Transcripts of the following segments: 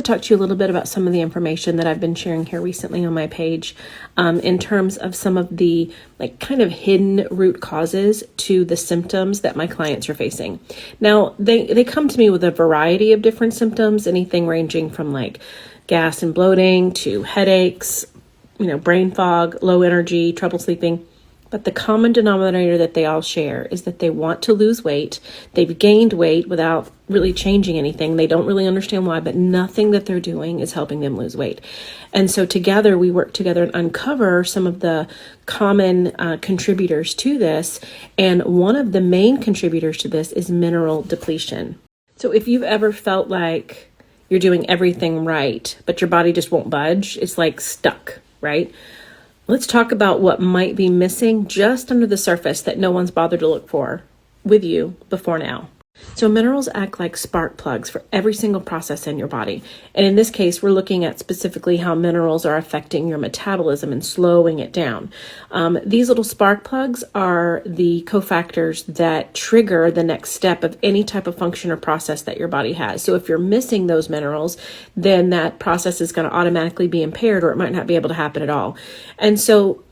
talk to you a little bit about some of the information that I've been sharing here recently on my page in terms of some of the kind of hidden root causes to the symptoms that my clients are facing. Now, they come to me with a variety of different symptoms, anything ranging from gas and bloating to headaches, brain fog, low energy, trouble sleeping. But the common denominator that they all share is that they want to lose weight. They've gained weight without really changing anything. They don't really understand why, but nothing that they're doing is helping them lose weight. And so together, we work together and uncover some of the common contributors to this. And one of the main contributors to this is mineral depletion. So if you've ever felt like you're doing everything right, but your body just won't budge, it's like stuck, right? Let's talk about what might be missing just under the surface that no one's bothered to look for with you before now. So minerals act like spark plugs for every single process in your body. And in this case, we're looking at specifically how minerals are affecting your metabolism and slowing it down. These little spark plugs are the cofactors that trigger the next step of any type of function or process that your body has. So if you're missing those minerals, then that process is going to automatically be impaired, or it might not be able to happen at all. And so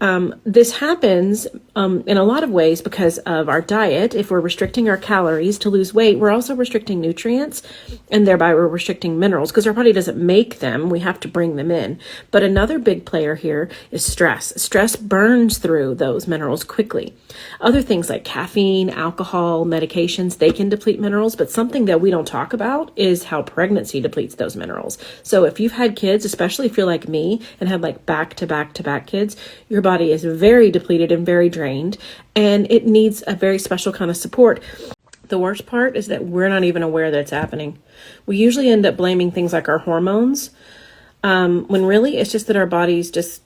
this happens in a lot of ways because of our diet. If we're restricting our calories to lose weight, we're also restricting nutrients, and thereby we're restricting minerals because our body doesn't make them. We have to bring them in. But another big player here is stress. Stress burns through those minerals quickly. Other things like caffeine, alcohol, medications, they can deplete minerals, but something that we don't talk about is how pregnancy depletes those minerals. So if you've had kids, especially if you're like me and have back-to-back kids, your body is very depleted and very drained, and it needs a very special kind of support. The worst part is that we're not even aware that it's happening. We usually end up blaming things like our hormones, when really it's just that our body's just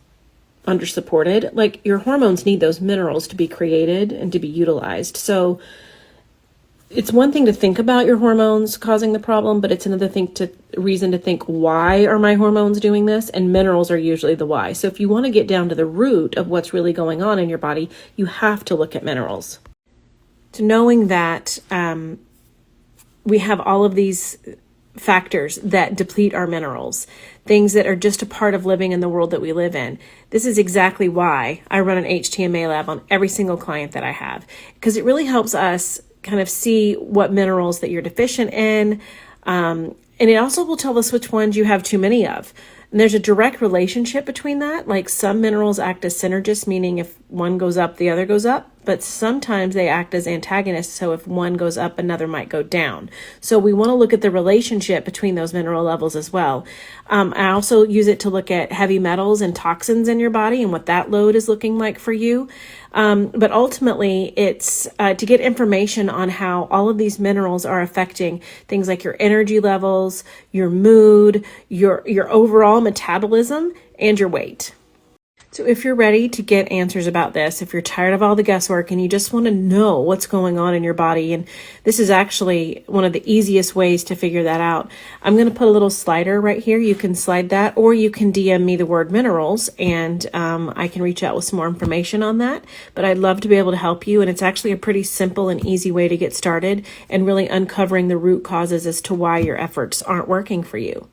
undersupported. Your hormones need those minerals to be created and to be utilized. So it's one thing to think about your hormones causing the problem, but it's another reason to think, why are my hormones doing this? And minerals are usually the why. So if you want to get down to the root of what's really going on in your body, you have to look at minerals. To knowing that we have all of these factors that deplete our minerals, things that are just a part of living in the world that we live in. This is exactly why I run an HTMA lab on every single client that I have, because it really helps us kind of see what minerals that you're deficient in. And it also will tell us which ones you have too many of. And there's a direct relationship between that. Some minerals act as synergists, meaning if one goes up, the other goes up. But sometimes they act as antagonists. So if one goes up, another might go down. So we want to look at the relationship between those mineral levels as well. I also use it to look at heavy metals and toxins in your body and what that load is looking like for you. But ultimately, it's to get information on how all of these minerals are affecting things like your energy levels, your mood, your overall metabolism, and your weight. So if you're ready to get answers about this, if you're tired of all the guesswork and you just want to know what's going on in your body, and this is actually one of the easiest ways to figure that out, I'm going to put a little slider right here. You can slide that, or you can DM me the word minerals, and I can reach out with some more information on that. But I'd love to be able to help you, and it's actually a pretty simple and easy way to get started and really uncovering the root causes as to why your efforts aren't working for you.